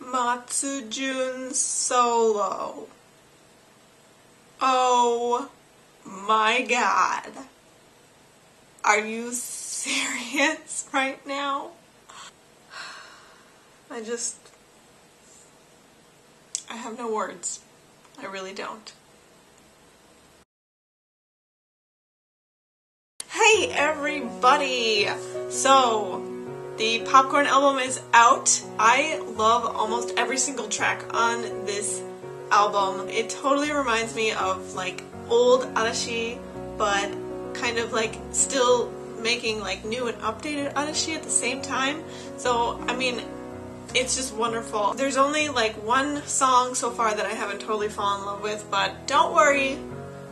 Matsujun solo. Oh my god. Are you serious right now? I have no words. I really don't. Hey everybody! So, the Popcorn album is out. I love almost every single track on this album. It totally reminds me of like old Arashi, but kind of like still making like new and updated Arashi at the same time. So, I mean, it's just wonderful. There's only like one song so far that I haven't totally fallen in love with, but don't worry,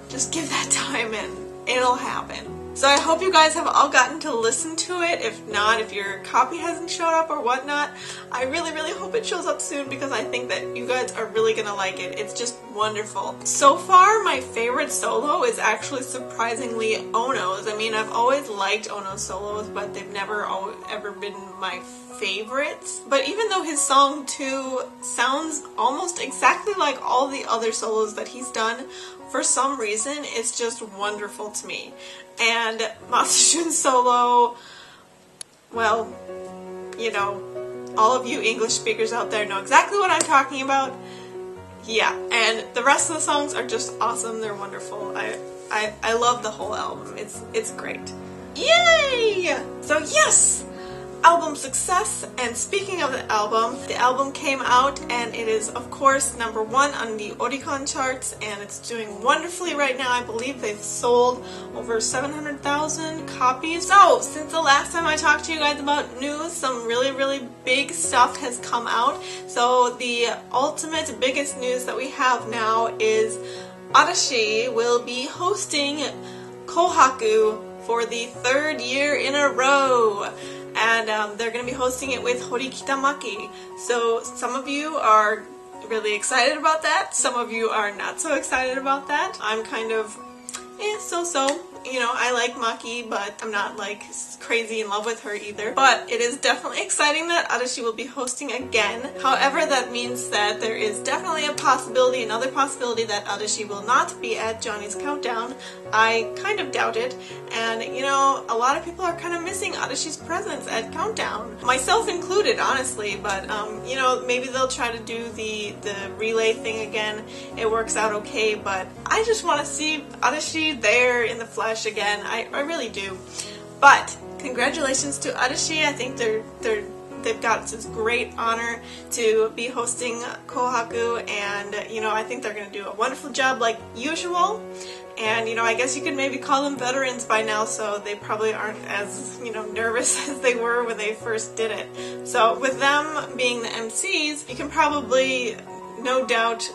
just give that time and it'll happen. So I hope you guys have all gotten to listen to it. If not, if your copy hasn't showed up or whatnot, I really hope it shows up soon because I think that you guys are really gonna like it. It's just wonderful. So far, my favorite solo is actually surprisingly Ono's. I mean, I've always liked Ono's solos, but they've never ever been my favorites. But even though his song 2 sounds almost exactly like all the other solos that he's done, for some reason, it's just wonderful to me. And Matsujun's solo, well, you know, all of you English speakers out there know exactly what I'm talking about. Yeah, and the rest of the songs are just awesome. They're wonderful. I love the whole album. It's great. Yay! So yes! Album success, and speaking of the album came out and it is of course #1 on the Oricon charts and it's doing wonderfully right now. I believe they've sold over 700,000 copies. So since the last time I talked to you guys about news, some really big stuff has come out. So the ultimate biggest news that we have now is Arashi will be hosting Kouhaku for the 3rd year in a row. And they're going to be hosting it with Hori Kitamaki. So some of you are really excited about that. Some of you are not so excited about that. I'm kind of so-so. You know, I like Maki, but I'm not like crazy in love with her either. But it is definitely exciting that Arashi will be hosting again. However, that means that there is definitely another possibility that Arashi will not be at Johnny's Countdown. I kind of doubt it. And, you know, a lot of people are kind of missing Arashi's presence at Countdown. Myself included, honestly. But, you know, maybe they'll try to do the relay thing again. It works out okay, but I just want to see Arashi there in the flesh again. I really do. But congratulations to Arashi. I think they've got this great honor to be hosting Kouhaku, and you know, I think they're going to do a wonderful job like usual. And you know, I guess you could maybe call them veterans by now, so they probably aren't as, you know, nervous as they were when they first did it. So with them being the MCs, you can probably, no doubt,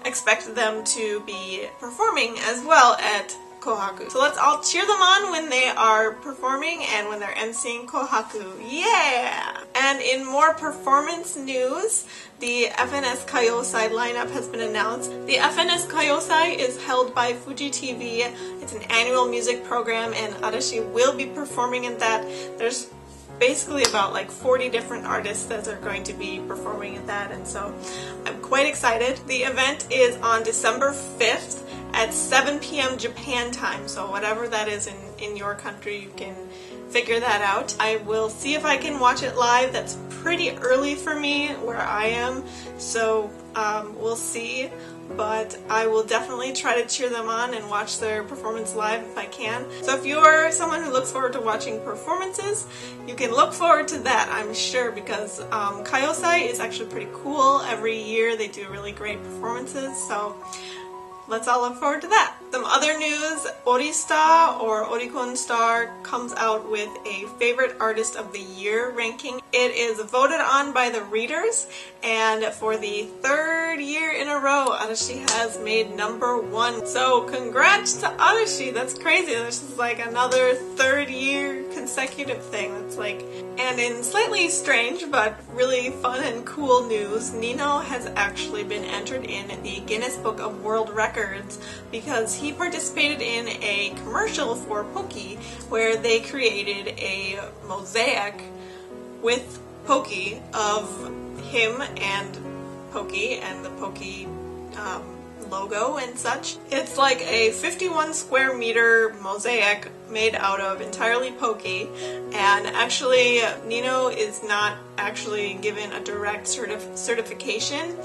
expect them to be performing as well at Kouhaku. So let's all cheer them on when they are performing and when they're emceeing Kouhaku. Yeah! And in more performance news, the FNS Kayousai lineup has been announced. The FNS Kayousai is held by Fuji TV. It's an annual music program and Arashi will be performing in that. There's basically about like 40 different artists that are going to be performing in that, and so I'm quite excited. The event is on December 5th at 7 p.m. Japan time, so whatever that is in your country, you can figure that out. I will see if I can watch it live. That's pretty early for me where I am, so we'll see. But I will definitely try to cheer them on and watch their performance live if I can. So if you're someone who looks forward to watching performances, you can look forward to that, I'm sure, because Kayousai is actually pretty cool. Every year they do really great performances, so let's all look forward to that. Some other news, Orista or Oricon Star comes out with a favorite artist of the year ranking. It is voted on by the readers, and for the 3rd year in a row, Arashi has made #1. So congrats to Arashi, that's crazy. This is like another 3rd year consecutive thing. That's like, and in slightly strange but really fun and cool news, Nino has actually been entered in the Guinness Book of World Records because he participated in a commercial for Poki where they created a mosaic with Poki of him and Pokey and the Pokey logo and such. It's like a 51 square meter mosaic made out of entirely Pokey, and actually Nino is not actually given a direct certification,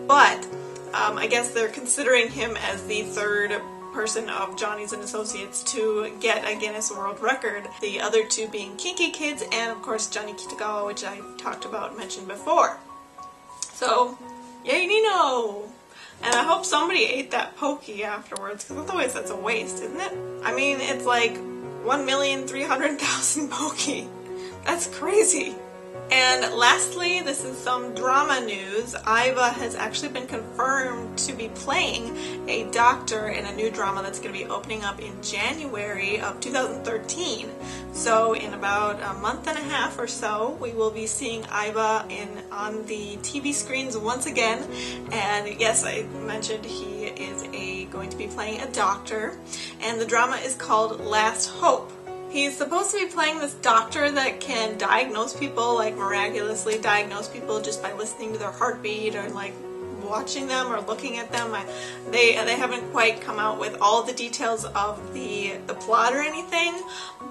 but I guess they're considering him as the third person of Johnny's and Associates to get a Guinness World Record, the other two being Kinky Kids and of course Johnny Kitagawa, which I talked about and mentioned before. So, yay Nino! And I hope somebody ate that Pokey afterwards, because otherwise that's a waste, isn't it? I mean, it's like 1,300,000 Pokey. That's crazy. And lastly, this is some drama news. Aiba has actually been confirmed to be playing a doctor in a new drama that's going to be opening up in January of 2013. So in about a month and a half or so, we will be seeing Aiba on the TV screens once again. And yes, I mentioned he is going to be playing a doctor. And the drama is called Last Hope. He's supposed to be playing this doctor that can diagnose people, like miraculously diagnose people just by listening to their heartbeat or like watching them or looking at them. They haven't quite come out with all the details of the plot or anything,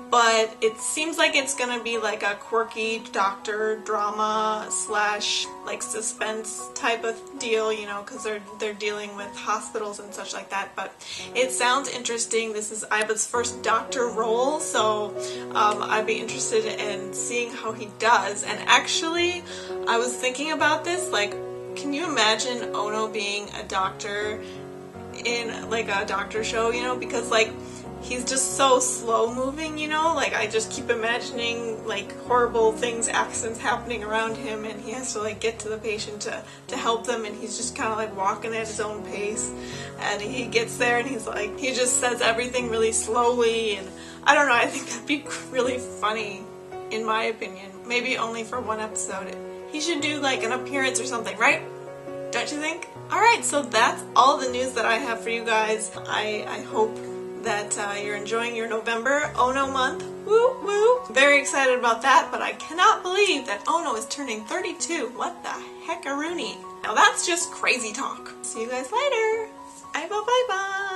but it seems like it's gonna be like a quirky doctor drama slash like suspense type of deal, you know, because they're dealing with hospitals and such like that. But it sounds interesting. This is Aiba's first doctor role, so I'd be interested in seeing how he does. And actually, I was thinking about this, like, can you imagine Ono being a doctor in like a doctor show, you know, because like he's just so slow moving, you know, like I just keep imagining like horrible things, accidents happening around him, and he has to like get to the patient to help them, and he's just kind of like walking at his own pace, and he gets there and he's like, he just says everything really slowly, and I don't know, I think that'd be really funny in my opinion, maybe only for one episode. He should do like an appearance or something, right? Don't you think? Alright, so that's all the news that I have for you guys. I hope that you're enjoying your November Ono month. Woo woo! Very excited about that, but I cannot believe that Ono is turning 32. What the heck-a-rooney? Now that's just crazy talk. See you guys later. Aiba bye bye!